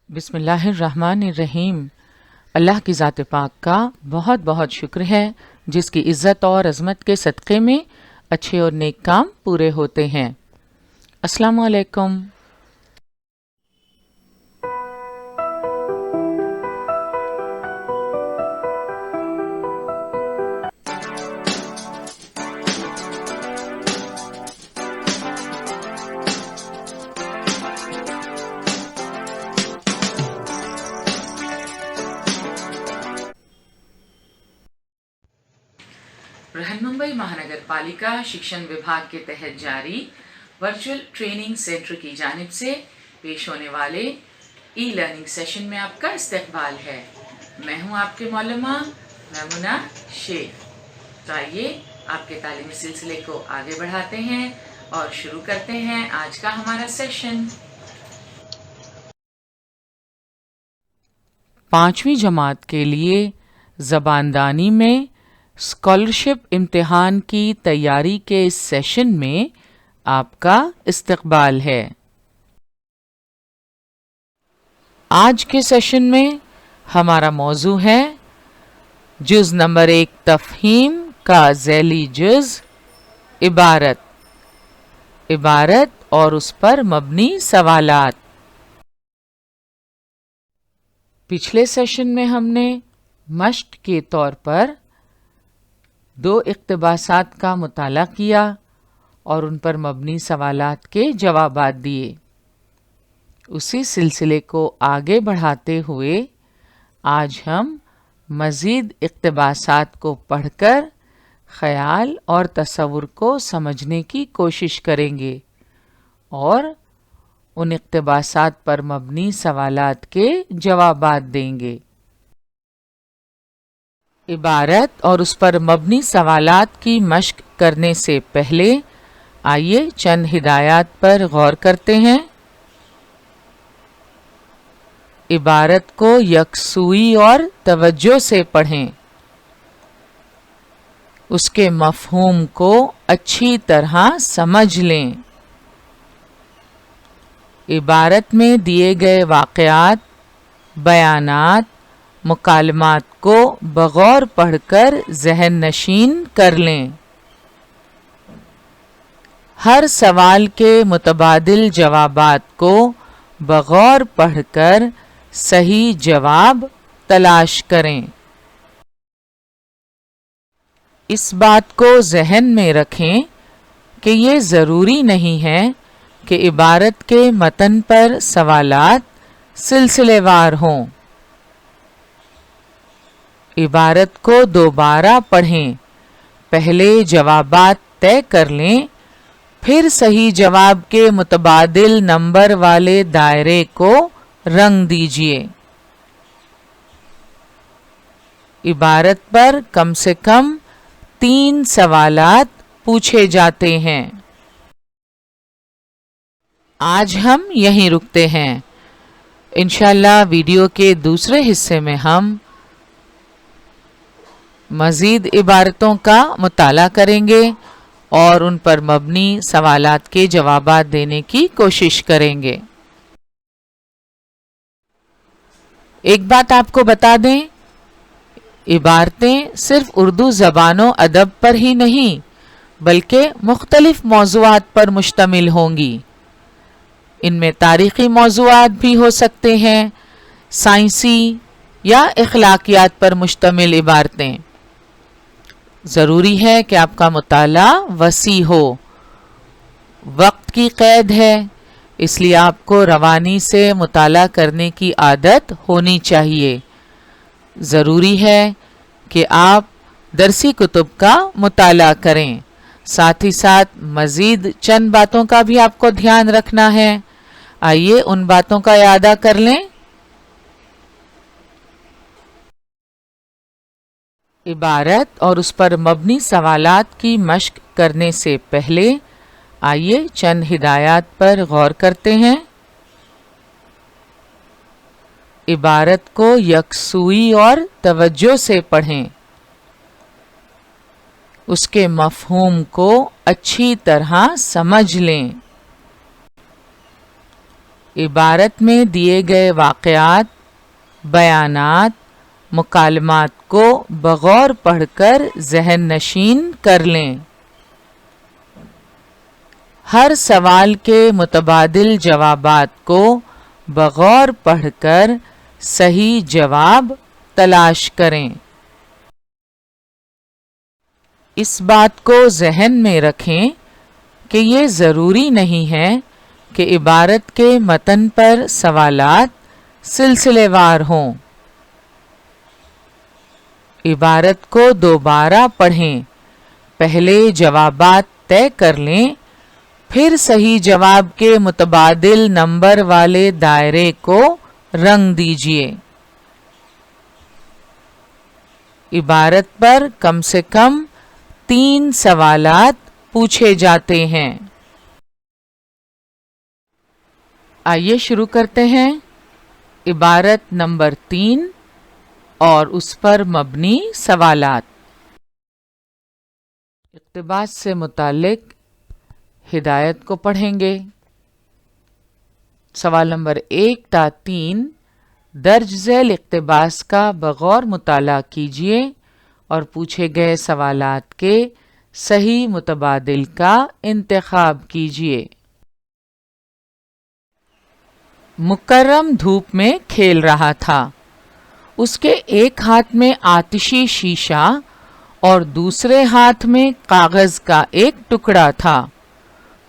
बिस्मिल्लाहिर्रहमानिर्रहीम। अल्लाह की ज़ात पाक का बहुत बहुत शुक्र है जिसकी इज़्ज़त और अज़मत के सदक़े में अच्छे और नेक काम पूरे होते हैं। अस्सलामु अलैकुम। बृहन्मुंबई महानगर पालिका शिक्षण विभाग के तहत जारी वर्चुअल ट्रेनिंग सेंटर की जानिब से पेश होने वाले ई लर्निंग सेशन में आपका इस्तकबाल है। मैं हूं आपके मौलमा मैमुना शेख। तो आइए आपके तालीमी सिलसिले को आगे बढ़ाते हैं और शुरू करते हैं आज का हमारा सेशन। 5वीं जमात के लिए ज़बानदानी में स्कॉलरशिप इम्तिहान की तैयारी के इस सेशन में आपका इस्तकबाल है। आज के सेशन में हमारा मौजू है जुज़ नंबर 1 तफ़हीम का ज़ैली जुज़ इबारत और उस पर मबनी सवालात। पिछले सेशन में हमने मश्क के तौर पर 2 इक़्तिबासात का मुताला किया और उन पर मबनी सवालात के जवाबात दिए। उसी सिलसिले को आगे बढ़ाते हुए आज हम मज़ीद इक़्तिबासात को पढ़कर ख़याल और तसव्वुर को समझने की कोशिश करेंगे और उन इक़्तिबासात पर मबनी सवालात के जवाबात देंगे। इबारत और उस पर मबनी सवालात की मश्क करने से पहले आइए चंद हिदायत पर गौर करते हैं। इबारत को यकसुई और तवज्जो से पढ़ें। उसके मफ़हूम को अच्छी तरह समझ लें। इबारत में दिए गए वाक़यात, बयानात, मुकालमात को बगौर पढ़कर ज़हन नशीन कर लें। हर सवाल के मुतबादिल जवाबात को बगौर पढ़कर सही जवाब तलाश करें। इस बात को ज़हन में रखें कि ये ज़रूरी नहीं है कि इबारत के मतन पर सवालात सिलसिलेवार हों। इबारत को दोबारा पढ़ें, पहले जवाबात तय कर लें, फिर सही जवाब के मुतबादिल नंबर वाले दायरे को रंग दीजिए। इबारत पर कम से कम 3 सवालात पूछे जाते हैं। आज हम यहीं रुकते हैं। इंशाअल्लाह वीडियो के दूसरे हिस्से में हम मज़ीद इबारतों का मुताला करेंगे और उन पर मबनी सवालात के जवाबात देने की कोशिश करेंगे। एक बात आपको बता दें, इबारतें सिर्फ उर्दू ज़बानो अदब पर ही नहीं बल्कि मुख्तलिफ मौज़ूआत पर मुश्तमिल होंगी। इनमें तारीख़ी मौज़ूआत भी हो सकते हैं, साइंसी या इख़लाक़ियात पर मुश्तमिल इबारतें। ज़रूरी है कि आपका मुताला वसी हो। वक्त की क़ैद है, इसलिए आपको रवानी से मुताला करने की आदत होनी चाहिए। ज़रूरी है कि आप दरसी कुतुब का मुताला करें। साथ ही साथ मज़ीद चंद बातों का भी आपको ध्यान रखना है। आइए उन बातों का यादा कर लें। इबारत और उस पर मबनी सवालात की मश्क करने से पहले आइए चंद हिदायत पर गौर करते हैं। इबारत को यकसुई और तवज्जो से पढ़ें। उसके मफ़हूम को अच्छी तरह समझ लें। عبارت میں دیے گئے واقعات، بیانات، مکالمات کو بغور پڑھ کر ذہن نشین کر لیں۔ ہر سوال کے متبادل جوابات کو بغور پڑھ کر صحیح جواب تلاش کریں۔ اس بات کو ذہن میں رکھیں کہ یہ ضروری نہیں ہے کہ عبارت کے متن پر سوالات سلسلے وار ہوں۔ عبارت کو دوبارہ پڑھیں، پہلے جوابات طے کر لیں، پھر صحیح جواب کے متبادل نمبر والے دائرے کو رنگ دیجیے۔ عبارت پر کم سے کم 3 سوالات پوچھے جاتے ہیں۔ آئیے شروع کرتے ہیں۔ عبارت نمبر 3 اور اس پر مبنی سوالات۔ اقتباس سے متعلق ہدایت کو پڑھیں گے۔ سوال نمبر 1 تا 3 درج ذیل اقتباس کا بغور مطالعہ کیجیے اور پوچھے گئے سوالات کے صحیح متبادل کا انتخاب کیجیے۔ مکرم دھوپ میں کھیل رہا تھا۔ اس کے ایک ہاتھ میں آتشی شیشہ اور دوسرے ہاتھ میں کاغذ کا ایک ٹکڑا تھا۔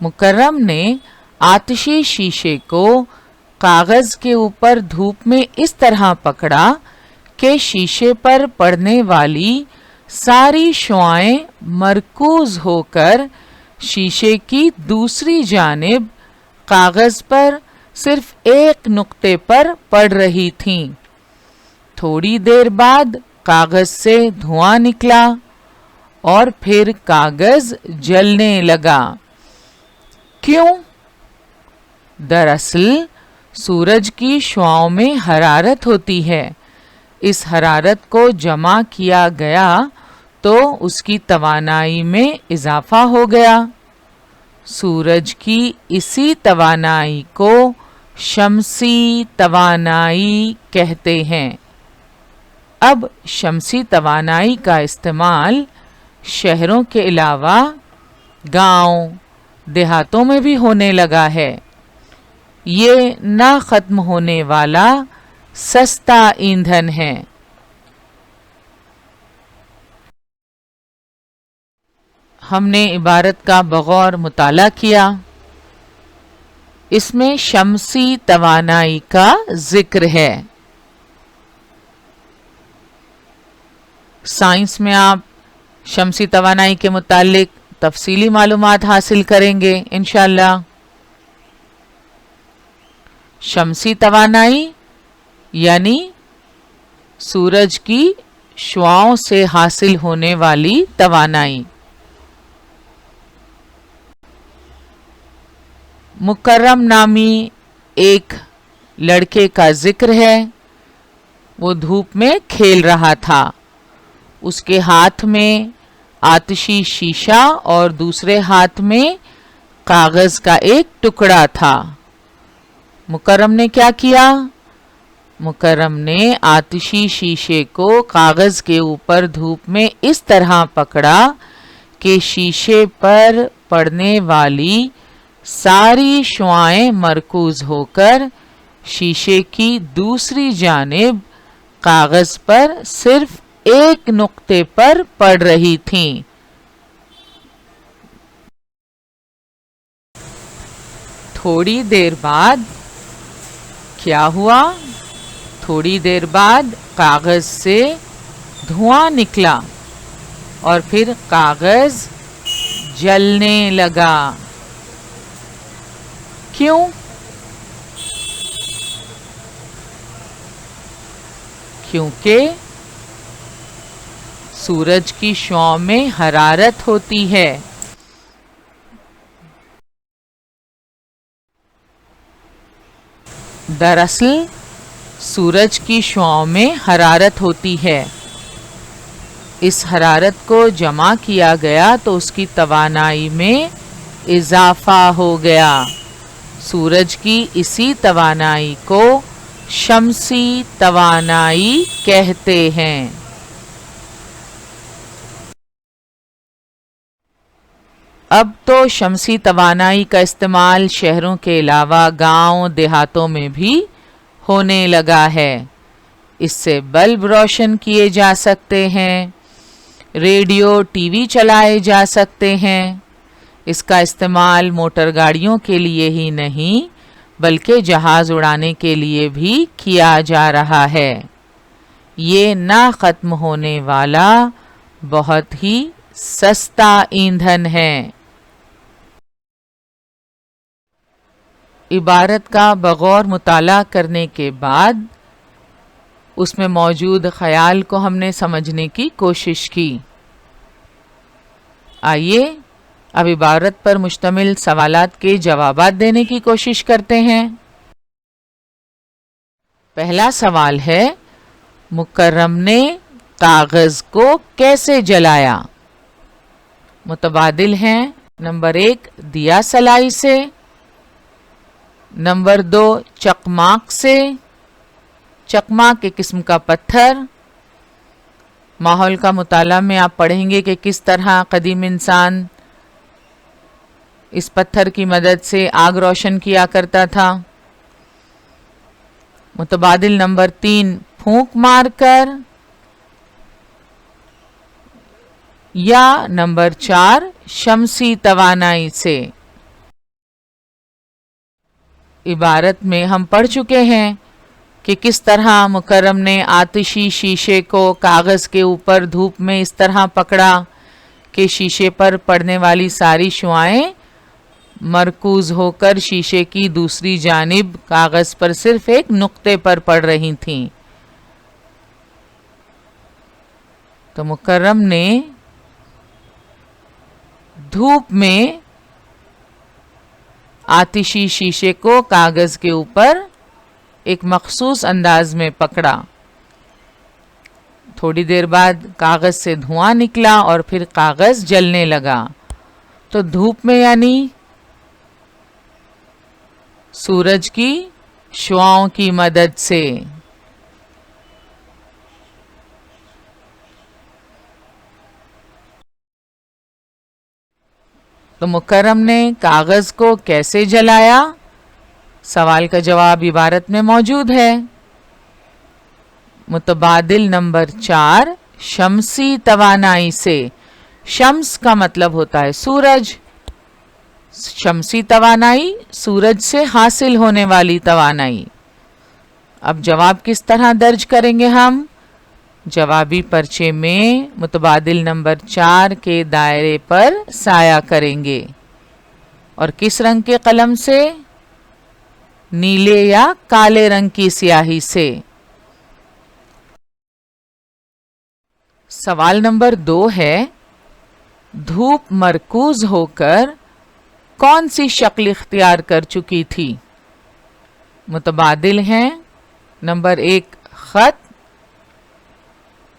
مکرم نے آتشی شیشے کو کاغذ کے اوپر دھوپ میں اس طرح پکڑا کہ شیشے پر پڑنے والی ساری شعاعیں مرکوز ہو کر شیشے کی دوسری جانب کاغذ پر صرف ایک نقطے پر پڑ رہی تھیں۔ تھوڑی دیر بعد کاغذ سے دھواں نکلا اور پھر کاغذ جلنے لگا۔ کیوں؟ دراصل سورج کی شعاعوں میں حرارت ہوتی ہے۔ اس حرارت کو جمع کیا گیا تو اس کی توانائی میں اضافہ ہو گیا۔ سورج کی اسی توانائی کو شمسی توانائی کہتے ہیں۔ اب شمسی توانائی کا استعمال شہروں کے علاوہ گاؤں دیہاتوں میں بھی ہونے لگا ہے۔ یہ نہ ختم ہونے والا سستا ایندھن ہے۔ ہم نے عبارت کا بغور مطالعہ کیا۔ اس میں شمسی توانائی کا ذکر ہے۔ سائنس میں آپ شمسی توانائی کے متعلق تفصیلی معلومات حاصل کریں گے انشاءاللہ۔ شمسی توانائی یعنی سورج کی شعاعوں سے حاصل ہونے والی توانائی۔ مکرم نامی ایک لڑکے کا ذکر ہے۔ وہ دھوپ میں کھیل رہا تھا۔ اس کے ہاتھ میں آتشی شیشہ اور دوسرے ہاتھ میں کاغذ کا ایک ٹکڑا تھا۔ مکرم نے کیا کیا؟ مکرم نے آتشی شیشے کو کاغذ کے اوپر دھوپ میں اس طرح پکڑا کہ شیشے پر پڑنے والی ساری شعاعیں مرکوز ہو کر شیشے کی دوسری جانب کاغذ پر صرف ایک نقطے پر پڑ رہی تھیں۔ تھوڑی دیر بعد کیا ہوا؟ تھوڑی دیر بعد کاغذ سے دھواں نکلا اور پھر کاغذ جلنے لگا۔ کیوں؟ کیونکہ سورج کی شعاع میں حرارت ہوتی ہے۔ دراصل سورج کی شعاعوں میں حرارت ہوتی ہے۔ اس حرارت کو جمع کیا گیا تو اس کی توانائی میں اضافہ ہو گیا۔ सूरज की इसी तवानाई को शम्सी तवानाई कहते हैं। अब तो शम्सी तवानाई का इस्तेमाल शहरों के अलावा गांव देहातों में भी होने लगा है। इससे बल्ब रोशन किए जा सकते हैं, रेडियो टीवी चलाए जा सकते हैं। इसका इस्तेमाल मोटर गाड़ियों के लिए ही नहीं बल्कि जहाज़ उड़ाने के लिए भी किया जा रहा है। ये ना ख़त्म होने वाला बहुत ही सस्ता ईंधन है। इबारत का बगौर मुताला करने के बाद उसमें मौजूद ख्याल को हमने समझने की कोशिश की। आइए अब इबारत पर मुश्तमिल सवालात के जवाबात देने की कोशिश करते हैं। पहला सवाल है, मुकर्रम ने कागज को कैसे जलाया? मुतबादिल हैं। नंबर 1 दिया सलाई से, नंबर 2 चकमाक से। चकमाक एक किस्म का पत्थर। माहौल का मुताला में आप पढ़ेंगे कि किस तरह कदीम इंसान इस पत्थर की मदद से आग रोशन किया करता था। मुतबादिल नंबर 3 फूंक मारकर, या नंबर 4 शम्सी तवानाई से। इबारत में हम पढ़ चुके हैं कि किस तरह मुकर्रम ने आतिशी शीशे को कागज़ के ऊपर धूप में इस तरह पकड़ा कि शीशे पर पड़ने वाली सारी शुआएं मरकूज होकर शीशे की दूसरी जानिब कागज पर सिर्फ एक नुक्ते पर पड़ रही थीं। तो मुकर्रम ने धूप में आतिशी शीशे को कागज के ऊपर एक मखसूस अंदाज में पकड़ा। थोड़ी देर बाद कागज से धुआं निकला और फिर कागज जलने लगा। तो धूप में यानी सूरज की शुआओं की मदद से। तो मुकर्रम ने कागज को कैसे जलाया? सवाल का जवाब इबारत में मौजूद है। मुतबादिल नंबर 4 शम्सी तवानाई से। शम्स का मतलब होता है सूरज। शम्सी तवानाई सूरज से हासिल होने वाली तवानाई। अब जवाब किस तरह दर्ज करेंगे हम? जवाबी पर्चे में मुतबादिल नंबर 4 के दायरे पर साया करेंगे। और किस रंग के कलम से? नीले या काले रंग की स्याही से। सवाल नंबर 2 है, धूप मरकूज होकर कौन सी शक्ल इख्तियार कर चुकी थी? मुतबादिल हैं। नंबर 1 खत,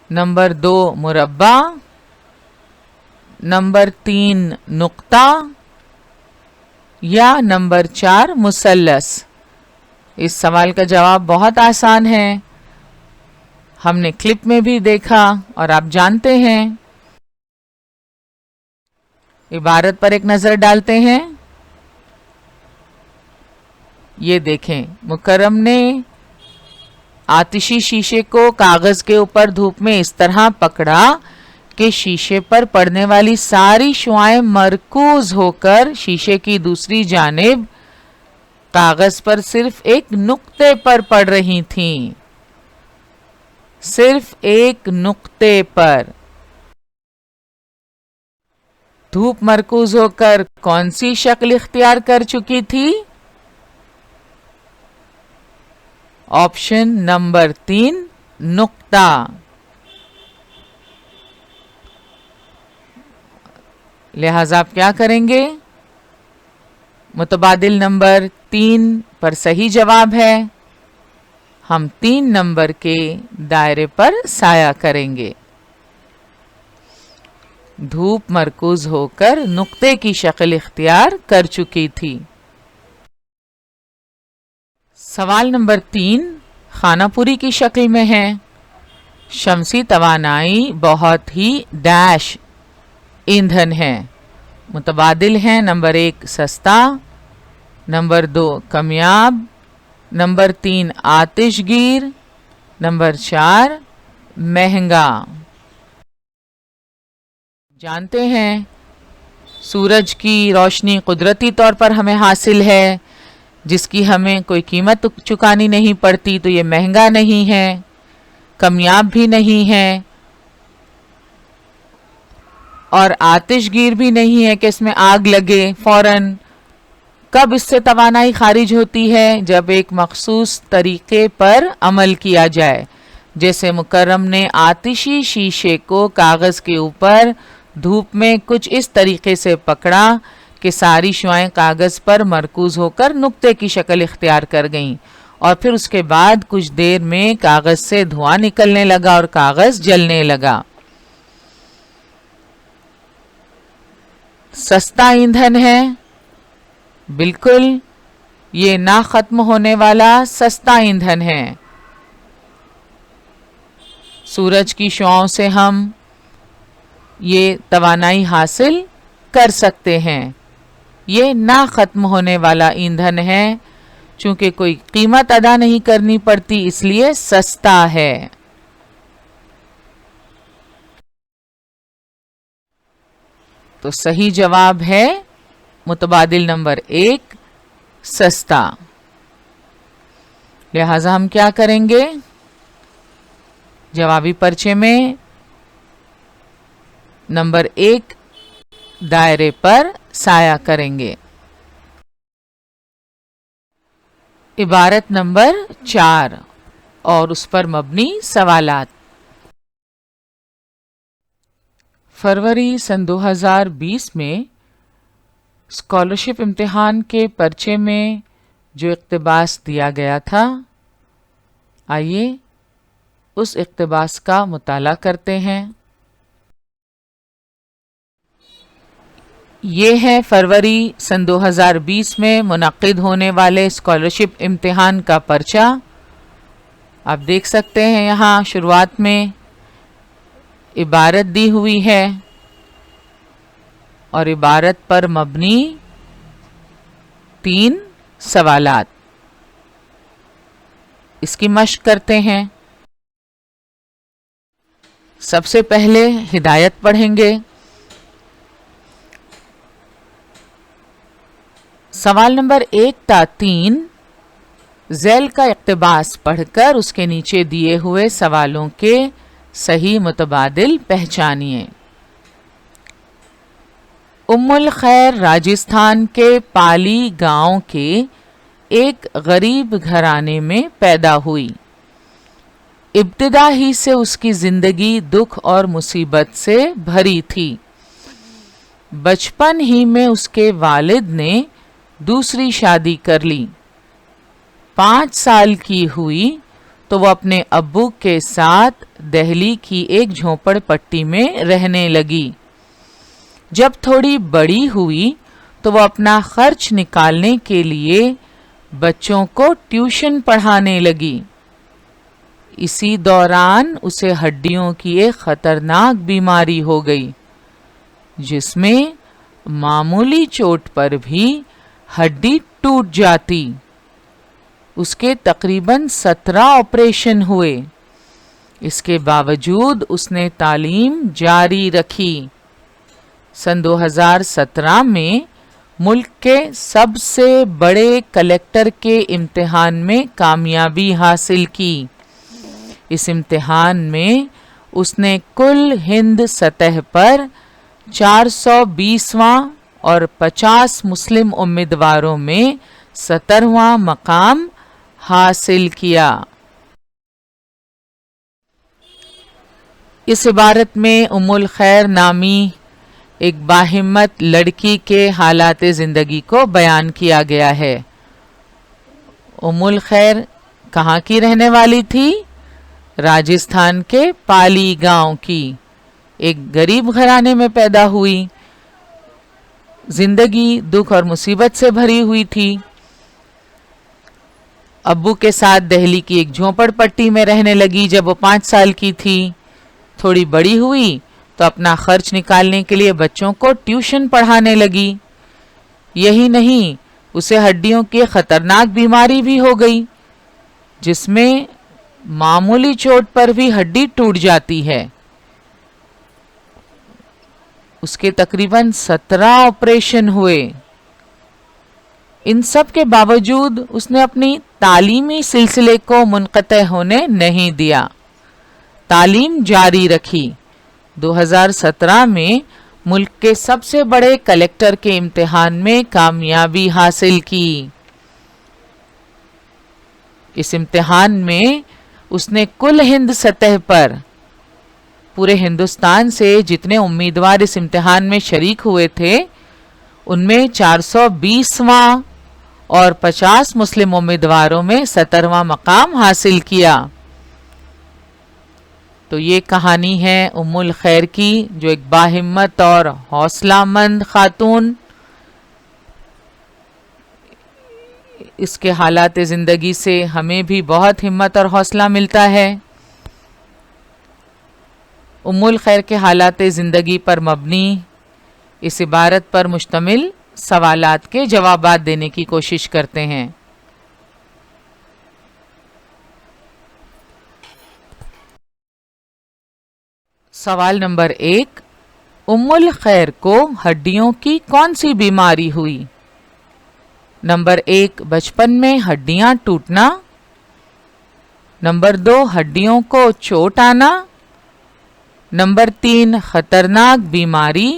नंबर 2 मुरब्बा, नंबर 3 नुक्ता, या नंबर 4 मुसल्लस। इस सवाल का जवाब बहुत आसान है, हमने क्लिप में भी देखा और आप जानते हैं। इबारत पर एक नजर डालते हैं। ये देखें, मुकर्रम ने आतिशी शीशे को कागज के ऊपर धूप में इस तरह पकड़ा कि शीशे पर पड़ने वाली सारी शुआएं मरकूज होकर शीशे की दूसरी जानिब कागज पर सिर्फ एक नुक्ते पर पड़ रही थीं। सिर्फ एक नुक्ते पर। धूप मरकूज होकर कौन सी शक्ल इख्तियार कर चुकी थी? ऑप्शन नंबर 3 नुक्ता। लिहाजा आप क्या करेंगे? मुतबादिल नंबर 3 पर सही जवाब है। हम 3 नंबर के दायरे पर साया करेंगे। धूप मरकूज होकर नुक्ते की शक्ल इख्तियार कर चुकी थी। सवाल नंबर 3 खानापुरी की शक्ल में है। शमसी तवानाई बहुत ही डैश ईंधन है। मुतबादिल हैं। नंबर 1 सस्ता, नंबर 2 कामयाब, नंबर 3 आतिशगीर, नंबर 4 महंगा। जानते हैं सूरज की रोशनी कुदरती तौर पर हमें हासिल है, जिसकी हमें कोई कीमत चुकानी नहीं पड़ती, तो ये महंगा नहीं है, कामयाब भी नहीं है और आतिशगीर भी नहीं है कि इसमें आग लगे फौरन। कब इससे तवानाई खारिज होती है? जब एक मखसूस तरीके पर अमल किया जाए। जैसे मुकर्रम ने आतिशी शीशे को कागज़ के ऊपर धूप में कुछ इस तरीके से पकड़ा कि सारी शुआएं कागज़ पर मरकूज होकर नुक्ते की शक्ल इख्तियार कर गईं और फिर उसके बाद कुछ देर में कागज़ से धुआं निकलने लगा और कागज़ जलने लगा। सस्ता ईंधन है, बिल्कुल ये ना खत्म होने वाला सस्ता ईंधन है। सूरज की शुआओं से हम ये तवानाई हासिल कर सकते हैं। ये ना खत्म होने वाला ईंधन है, चूंकि कोई कीमत अदा नहीं करनी पड़ती इसलिए सस्ता है। तो सही जवाब है मुतबादिल नंबर 1 सस्ता। लिहाजा हम क्या करेंगे? जवाबी पर्चे में नंबर 1 दायरे पर साया करेंगे। इबारत नंबर 4 और उस पर मबनी सवालात। फरवरी सन 2020 में स्कॉलरशिप इम्तिहान के पर्चे में जो इक़्तिबास दिया गया था, आइए उस इक़्तिबास का मुताला करते हैं। ये है फरवरी सन 2020 में मुनक्किद होने वाले स्कॉलरशिप इम्तिहान का पर्चा। आप देख सकते हैं यहाँ शुरुआत में इबारत दी हुई है और इबारत पर मबनी 3 सवालात। इसकी मश्क करते हैं। सबसे पहले हिदायत पढ़ेंगे। सवाल नंबर 1 ता 3 ज़ैल का इक़्तिबास पढ़कर उसके नीचे दिए हुए सवालों के सही मुतबादिल पहचानिए। उम्मुल खैर राजस्थान के पाली गांव के एक गरीब घराने में पैदा हुई। इब्तिदा ही से उसकी जिंदगी दुख और मुसीबत से भरी थी। बचपन ही में उसके वालिद ने दूसरी शादी कर ली। 5 साल की हुई तो वो अपने अब्बू के साथ दिल्ली की एक झोपड़पट्टी में रहने लगी। जब थोड़ी बड़ी हुई तो वो अपना खर्च निकालने के लिए बच्चों को ट्यूशन पढ़ाने लगी। इसी दौरान उसे हड्डियों की एक खतरनाक बीमारी हो गई, जिसमें मामूली चोट पर भी हड्डी टूट जाती। उसके तकरीबन 17 ऑपरेशन हुए। इसके बावजूद उसने तालीम जारी रखी। सन 2017 में मुल्क के सबसे बड़े कलेक्टर के इम्तिहान में कामयाबी हासिल की। इस इम्तिहान में उसने कुल हिंद सतह पर 420वां और 50 मुस्लिम उम्मीदवारों में 17वां मकाम हासिल किया। इस इबारत में उम्मुल खैर नामी एक बाहिम्मत लड़की के हालात ज़िंदगी को बयान किया गया है। उम्मुल खैर कहाँ की रहने वाली थी? राजस्थान के पाली गांव की। एक गरीब घराने में पैदा हुई। जिंदगी दुख और मुसीबत से भरी हुई थी ابو کے ساتھ دہلی کی ایک جھونپڑ پٹی میں رہنے لگی جب وہ 5 سال کی تھی۔ تھوڑی بڑی ہوئی تو اپنا خرچ نکالنے کے لیے بچوں کو ٹیوشن پڑھانے لگی۔ یہی نہیں، اسے ہڈیوں کی خطرناک بیماری بھی ہو گئی، جس میں معمولی چوٹ پر بھی ہڈی ٹوٹ جاتی ہے۔ اس کے تقریباً 17 آپریشن ہوئے۔ ان سب کے باوجود اس نے اپنی تعلیمی سلسلے کو منقطع ہونے نہیں دیا، تعلیم جاری رکھی۔ 2017 میں ملک کے سب سے بڑے کلیکٹر کے امتحان میں کامیابی حاصل کی۔ اس امتحان میں اس نے کل ہند سطح پر پورے ہندوستان سے جتنے امیدوار اس امتحان میں شریک ہوئے تھے ان میں 420واں اور 50 مسلم امیدواروں میں 17واں مقام حاصل کیا۔ تو یہ کہانی ہے ام الخیر کی، جو ایک باہمت اور حوصلہ مند خاتون اس کے حالات زندگی سے ہمیں بھی بہت ہمت اور حوصلہ ملتا ہے۔ ام الخیر کے حالات زندگی پر مبنی اس عبارت پر مشتمل سوالات کے جوابات دینے کی کوشش کرتے ہیں۔ سوال نمبر 1، ام الخیر کو ہڈیوں کی کون سی بیماری ہوئی؟ نمبر 1، بچپن میں ہڈیاں ٹوٹنا۔ نمبر 2، ہڈیوں کو چوٹ آنا۔ نمبر 3، خطرناک بیماری۔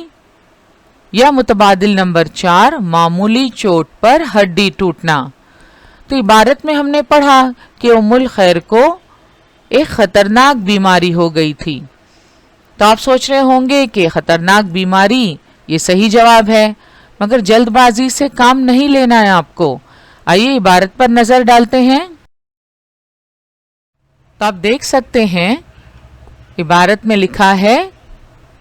یا متبادل نمبر 4، معمولی چوٹ پر ہڈی ٹوٹنا۔ تو عبارت میں ہم نے پڑھا کہ ام الخیر کو ایک خطرناک بیماری ہو گئی تھی۔ تو آپ سوچ رہے ہوں گے کہ خطرناک بیماری، یہ صحیح جواب ہے، مگر جلد بازی سے کام نہیں لینا ہے آپ کو۔ آئیے عبارت پر نظر ڈالتے ہیں۔ تو آپ دیکھ سکتے ہیں عبارت میں لکھا ہے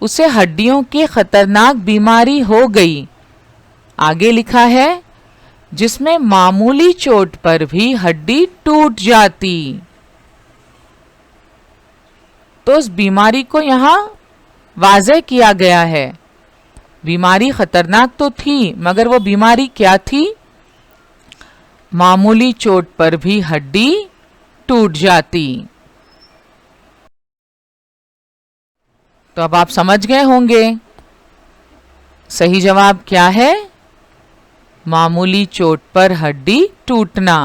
اسے ہڈیوں کی خطرناک بیماری ہو گئی۔ آگے لکھا ہے جس میں معمولی چوٹ پر بھی ہڈی ٹوٹ جاتی۔ تو اس بیماری کو یہاں واضح کیا گیا ہے۔ بیماری خطرناک تو تھی، مگر وہ بیماری کیا تھی؟ معمولی چوٹ پر بھی ہڈی ٹوٹ جاتی۔ تو اب آپ سمجھ گئے ہوں گے صحیح جواب کیا ہے؟ معمولی چوٹ پر ہڈی ٹوٹنا۔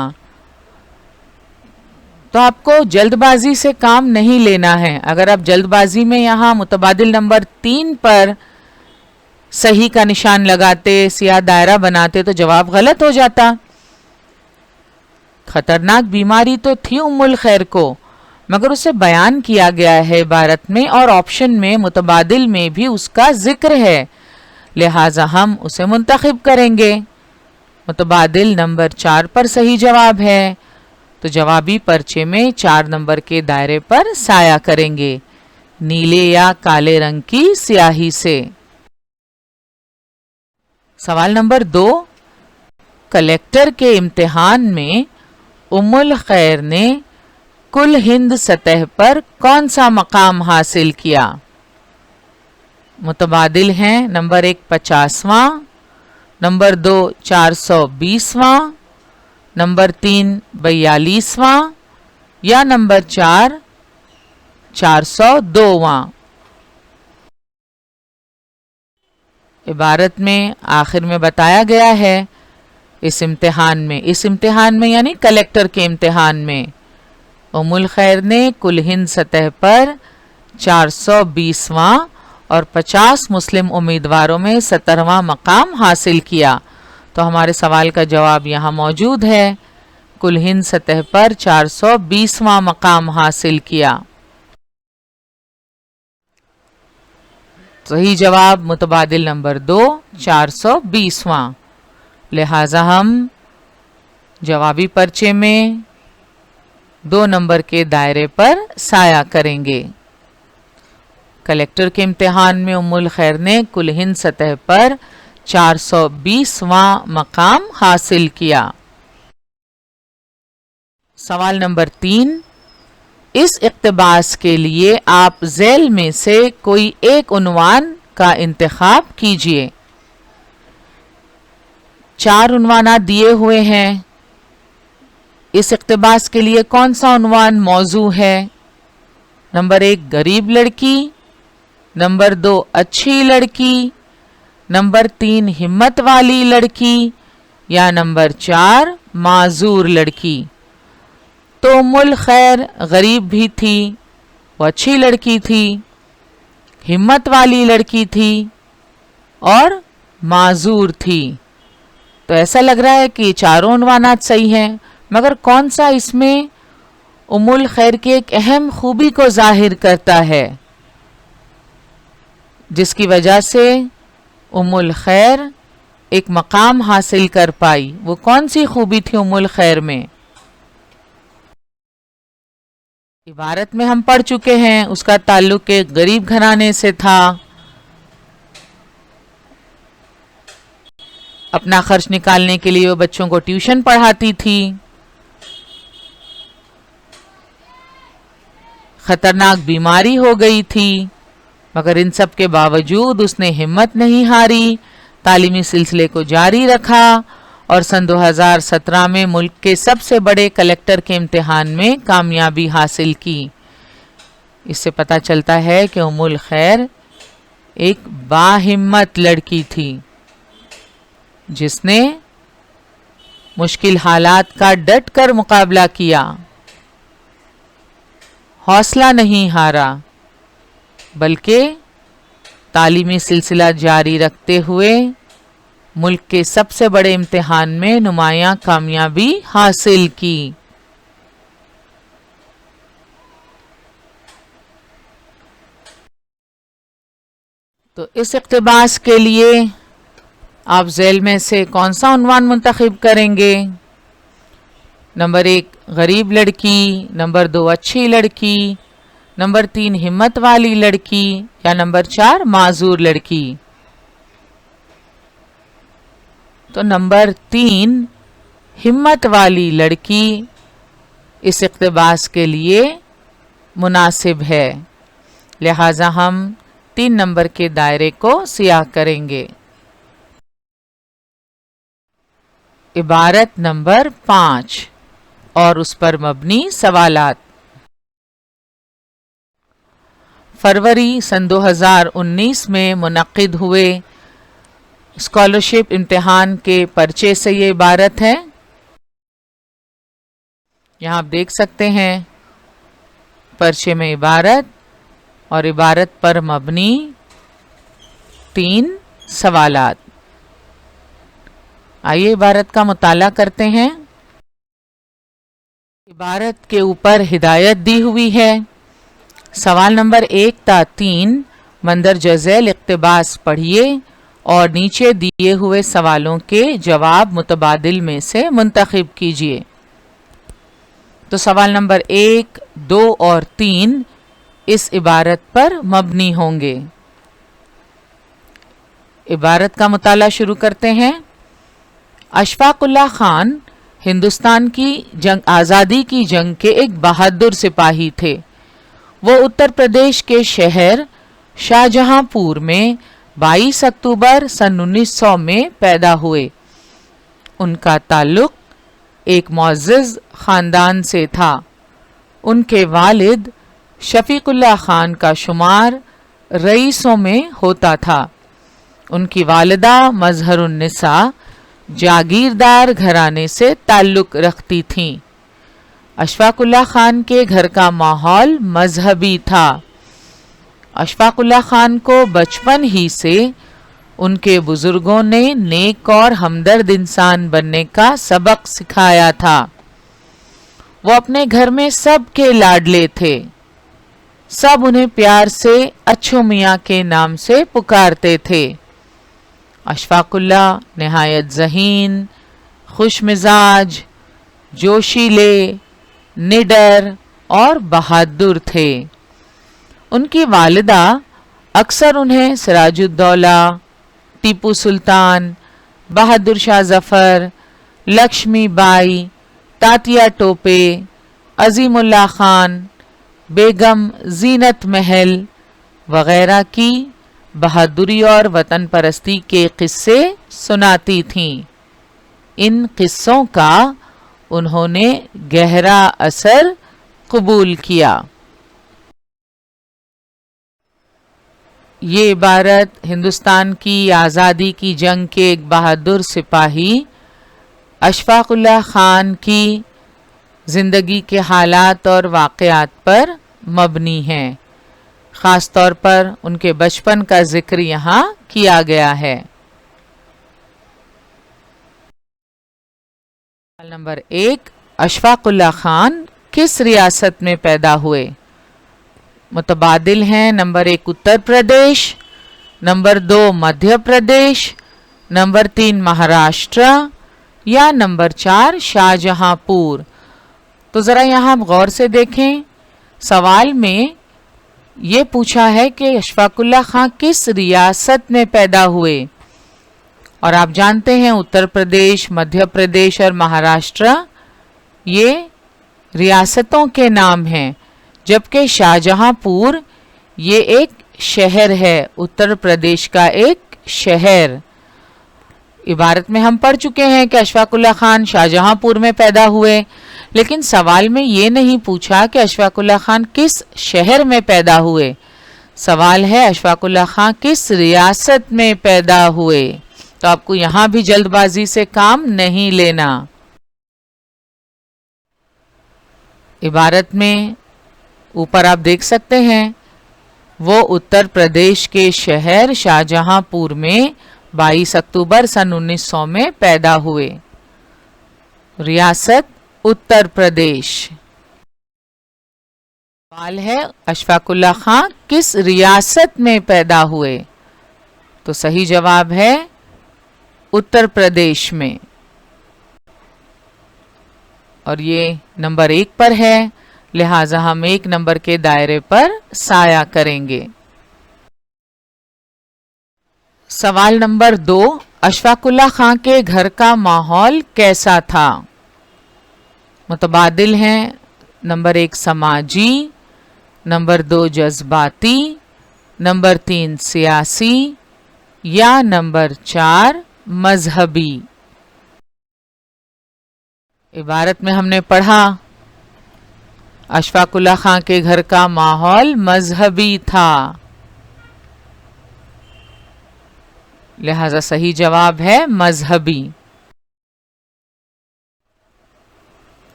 تو آپ کو جلد بازی سے کام نہیں لینا ہے۔ اگر آپ جلد بازی میں یہاں متبادل نمبر 3 پر صحیح کا نشان لگاتے، سیاہ دائرہ بناتے تو جواب غلط ہو جاتا۔ خطرناک بیماری تو تھی ام الخیر کو، مگر اسے بیان کیا گیا ہے عبارت میں، اور آپشن میں متبادل میں بھی اس کا ذکر ہے، لہٰذا ہم اسے منتخب کریں گے۔ متبادل نمبر 4 پر صحیح جواب ہے، تو جوابی پرچے میں 4 نمبر کے دائرے پر سایہ کریں گے نیلے یا کالے رنگ کی سیاہی سے۔ سوال نمبر 2، کلیکٹر کے امتحان میں ام الخیر نے کل ہند سطح پر کون سا مقام حاصل کیا؟ متبادل ہیں نمبر 1 50واں، نمبر 2 420واں، نمبر 3 42واں، یا نمبر 4 402واں۔ عبارت میں آخر میں بتایا گیا ہے اس امتحان میں یعنی کلیکٹر کے امتحان میں ام الخیر نے کل ہند سطح پر 420واں اور 50 مسلم امیدواروں میں 17واں مقام حاصل کیا۔ تو ہمارے سوال کا جواب یہاں موجود ہے، کل ہند سطح پر 420واں مقام حاصل کیا۔ صحیح جواب متبادل نمبر 2 420واں، لہٰذا ہم جوابی پرچے میں 2 نمبر کے دائرے پر سایہ کریں گے۔ کلیکٹر کے امتحان میں ام الخیر نے کل ہند سطح پر 420واں مقام حاصل کیا۔ सवाल नंबर 3, इस इक्तिबास के लिए आप ज़ैल में से कोई एक उन्वान का इंतखाब कीजिए। 4 उन्वानात दिए हुए हैं। इस इक्तिबास के लिए कौन सा उन्वान मौजू है? नंबर 1 गरीब लड़की, नंबर 2 अच्छी लड़की, नंबर 3 हिम्मत वाली लड़की, या नंबर 4 माजूर लड़की। तो उम्मुल खैर गरीब भी थी, वो अच्छी लड़की थी, हिम्मत वाली लड़की थी और माजूर थी। तो ऐसा लग रहा है कि चारों उन्वानात सही हैं, मगर कौन सा इसमें उम्मुल खैर की एक अहम खूबी को जाहिर करता है, जिसकी वजह से उम्मुल खैर एक मकाम हासिल कर पाई? वो कौन सी खूबी थी उम्मुल खैर में? इबारत में हम पढ़ चुके हैं, उसका ताल्लुक एक गरीब घराने से था। अपना खर्च निकालने के लिए वो बच्चों को ट्यूशन पढ़ाती थी। खतरनाक बीमारी हो गई थी, मगर इन सब के बावजूद उसने हिम्मत नहीं हारी, तालीमी सिलसिले को जारी रखा और सन 2017 में मुल्क के सबसे बड़े कलेक्टर के इम्तिहान में कामयाबी हासिल की। इससे पता चलता है कि उम्मुल खैर एक बाहिम्मत लड़की थी, जिसने मुश्किल हालात का डट कर मुकाबला किया, हौसला नहीं हारा, बल्कि तालीमी सिलसिला जारी रखते हुए मुल्क के सबसे बड़े इम्तिहान में नुमायां कामयाबी हासिल की। तो इस इक्तिबास के लिए आप ज़ैल में से कौन सा उन्वान मुंतखब करेंगे? नंबर 1 गरीब लड़की, नंबर 2 अच्छी लड़की, नंबर 3 हिम्मत वाली लड़की, या नंबर 4 माजूर लड़की। तो नंबर 3 हिम्मत वाली लड़की इस इक्तिबास के लिए मुनासिब है, लिहाजा हम 3 नंबर के दायरे को सियाह करेंगे। इबारत नंबर 5 और उस पर मबनी सवालात। फरवरी सन 2019 में मुनक्किद हुए स्कॉलरशिप इम्तिहान के पर्चे से ये इबारत है। यहाँ आप देख सकते हैं पर्चे में इबारत और इबारत पर मबनी 3 सवालात। आइए इबारत का मुताला करते हैं। इबारत के ऊपर हिदायत दी हुई है। सवाल नंबर 1 ता 3 मंदरजा झैल इक्तिबास पढ़िए और नीचे दिए हुए सवालों के जवाब मुतबादिल में से मुंतखब कीजिए। तो सवाल नंबर 1, 2 और 3 इस इबारत पर मबनी होंगे। इबारत का मुताला शुरू करते हैं। अशफाकुल्लाह खान हिंदुस्तान की जंग आज़ादी की जंग के एक बहादुर सिपाही थे। वो उत्तर प्रदेश के शहर शाहजहांपुर में 22 अक्टूबर सन 1900 में पैदा हुए। उनका ताल्लुक एक मुअज़्ज़ज़ ख़ानदान से था। उनके वालिद शफीकुल्लाह खान का शुमार रईसों में होता था। उनकी वालिदा मज़हरुन्निसा जागीरदार घराने से ताल्लुक रखती थीं। अशफाकुल्लाह खान के घर का माहौल मजहबी था। अशफाकुल्लाह खान को बचपन ही से उनके बुजुर्गों ने नेक और हमदर्द इंसान बनने का सबक सिखाया था। वो अपने घर में सबके लाडले थे। सब उन्हें प्यार से अच्छो मियाँ के नाम से पुकारते थे। अशफाकुल्लाह नहायत ज़हीन, खुश मिजाज, जोशीले, निडर और बहादुर थे। उनकी वालिदा अक्सर उन्हें सिराजुद्दौला, टीपू सुल्तान, बहादुर शाह जफर, लक्ष्मी बाई, तातिया टोपे, عظیم اللہ خان، بیگم زینت محل وغیرہ کی بہادری اور وطن پرستی کے قصے سناتی تھیں۔ ان قصوں کا انہوں نے گہرا اثر قبول کیا۔ یہ عبارت ہندوستان کی آزادی کی جنگ کے ایک بہادر سپاہی اشفاق اللہ خان کی زندگی کے حالات اور واقعات پر مبنی ہیں۔ خاص طور پر ان کے بچپن کا ذکر یہاں کیا گیا ہے۔ سوال نمبر 1، اشفاق اللہ خان کس ریاست میں پیدا ہوئے؟ متبادل ہیں۔ Number 1 Uttar Pradesh, number 2 Madhya Pradesh, number 3 Maharashtra یا نمبر 4 شاہجہاں پور۔ تو ذرا یہاں ہم غور سے دیکھیں، سوال میں یہ پوچھا ہے کہ اشفاق اللہ خان کس ریاست میں پیدا ہوئے، اور آپ جانتے ہیں اتر پردیش، مدھیہ پردیش اور مہاراشٹر یہ ریاستوں کے نام ہیں، جبکہ شاہجہاں پور یہ ایک شہر ہے، اتر پردیش کا ایک شہر۔ عبارت میں ہم پڑھ چکے ہیں کہ اشفاق اللہ خان شاہجہاں پور میں پیدا ہوئے، لیکن سوال میں یہ نہیں پوچھا کہ اشفاق اللہ خان کس شہر میں پیدا ہوئے، سوال ہے اشفاق اللہ خان کس ریاست میں پیدا ہوئے۔ تو آپ کو یہاں بھی جلد بازی سے کام نہیں لینا۔ عبارت میں اوپر آپ دیکھ سکتے ہیں وہ اتر پردیش کے شہر شاہجہاں پور میں 22 اکتوبر سن 1900 میں پیدا ہوئے۔ ریاست اتر پردیش۔ سوال ہے اشفاق اللہ خان کس ریاست میں پیدا ہوئے؟ تو صحیح جواب ہے اتر پردیش میں، اور یہ نمبر 1 پر ہے، لہٰذا ہم 1 نمبر کے دائرے پر سایہ کریں گے۔ سوال نمبر 2، اشفاق اللہ خان کے گھر کا ماحول کیسا تھا؟ متبادل ہیں۔ نمبر 1 سماجی، نمبر 2 جذباتی، نمبر 3 سیاسی یا نمبر 4 مذہبی۔ عبارت میں ہم نے پڑھا اشفاق اللہ خان کے گھر کا ماحول مذہبی تھا، لہذا صحیح جواب ہے مذہبی۔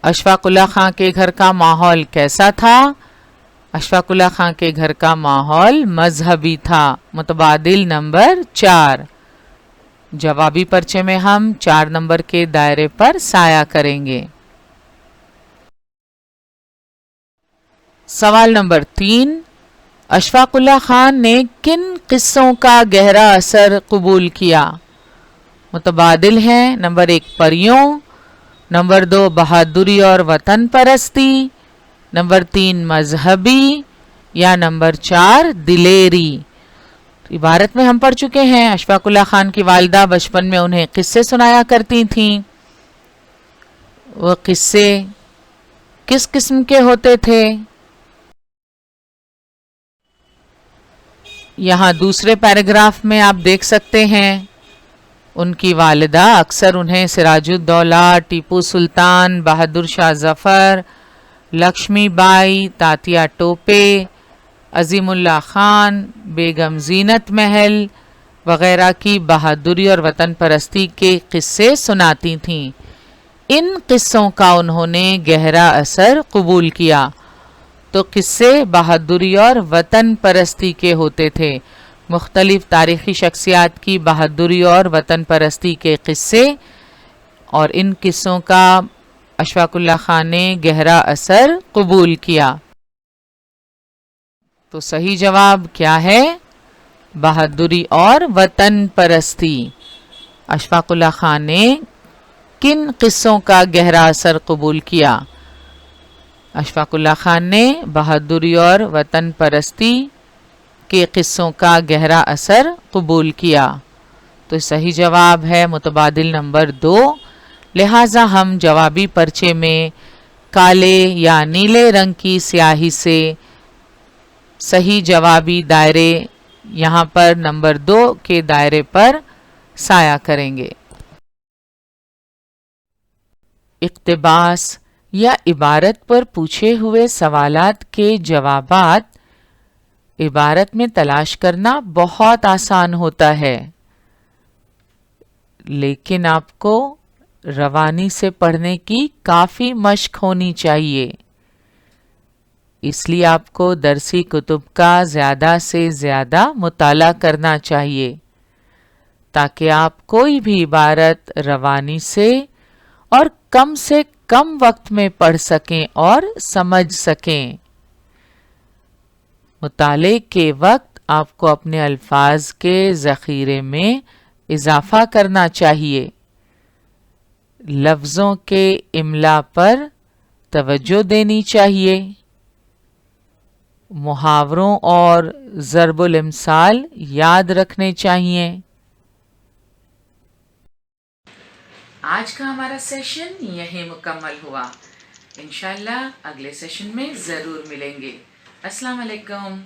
اشفاق اللہ خان کے گھر کا ماحول کیسا تھا؟ اشفاق اللہ خان کے گھر کا ماحول مذہبی تھا، متبادل نمبر 4۔ جوابی پرچے میں ہم 4 نمبر کے دائرے پر سایہ کریں گے۔ سوال نمبر 3، اشفاق اللہ خان نے کن قصوں کا گہرا اثر قبول کیا؟ متبادل ہیں۔ نمبر 1 پریوں، نمبر 2 بہادری اور وطن پرستی، نمبر 3 مذہبی یا نمبر 4 دلیری۔ عبارت میں ہم پڑھ چکے ہیں اشفاق اللہ خان کی والدہ بچپن میں انہیں قصے سنایا کرتی تھیں۔ وہ قصے کس قسم کے ہوتے تھے؟ یہاں دوسرے پیراگراف میں آپ دیکھ سکتے ہیں ان کی والدہ اکثر انہیں سراج الدولہ، ٹیپو سلطان، بہادر شاہ ظفر، لکشمی بائی، تاتیا ٹوپے، عظیم اللہ خان، بیگم زینت محل وغیرہ کی بہادری اور وطن پرستی کے قصے سناتی تھیں۔ ان قصوں کا انہوں نے گہرا اثر قبول کیا۔ تو قصے بہادری اور وطن پرستی کے ہوتے تھے۔ مختلف تاریخی شخصیات کی بہادری اور وطن پرستی کے قصے، اور ان قصوں کا اشفاق اللہ خان نے گہرا اثر قبول کیا۔ تو صحیح جواب کیا ہے؟ بہادری اور وطن پرستی۔ اشفاق اللہ خان نے کن قصوں کا گہرا اثر قبول کیا؟ اشفاق اللہ خان نے بہادری اور وطن پرستی کے قصوں کا گہرا اثر قبول کیا۔ تو صحیح جواب ہے متبادل نمبر 2، لہٰذا ہم جوابی پرچے میں کالے یا نیلے رنگ کی سیاہی سے صحیح جوابی دائرے یہاں پر نمبر 2 کے دائرے پر سایہ کریں گے۔ اقتباس یا عبارت پر پوچھے ہوئے سوالات کے جوابات عبارت میں تلاش کرنا بہت آسان ہوتا ہے، لیکن آپ کو روانی سے پڑھنے کی کافی مشق ہونی چاہیے۔ اس لیے آپ کو درسی کتب کا زیادہ سے زیادہ مطالعہ کرنا چاہیے تاکہ آپ کوئی بھی عبارت روانی سے کم وقت میں پڑھ سکیں اور سمجھ سکیں۔ مطالعے کے وقت آپ کو اپنے الفاظ کے ذخیرے میں اضافہ کرنا چاہیے، لفظوں کے املا پر توجہ دینی چاہیے، محاوروں اور ضرب الامثال یاد رکھنے چاہیے۔ آج کا ہمارا سیشن یہیں مکمل ہوا، انشاءاللہ اگلے سیشن میں ضرور ملیں گے۔ السلام علیکم۔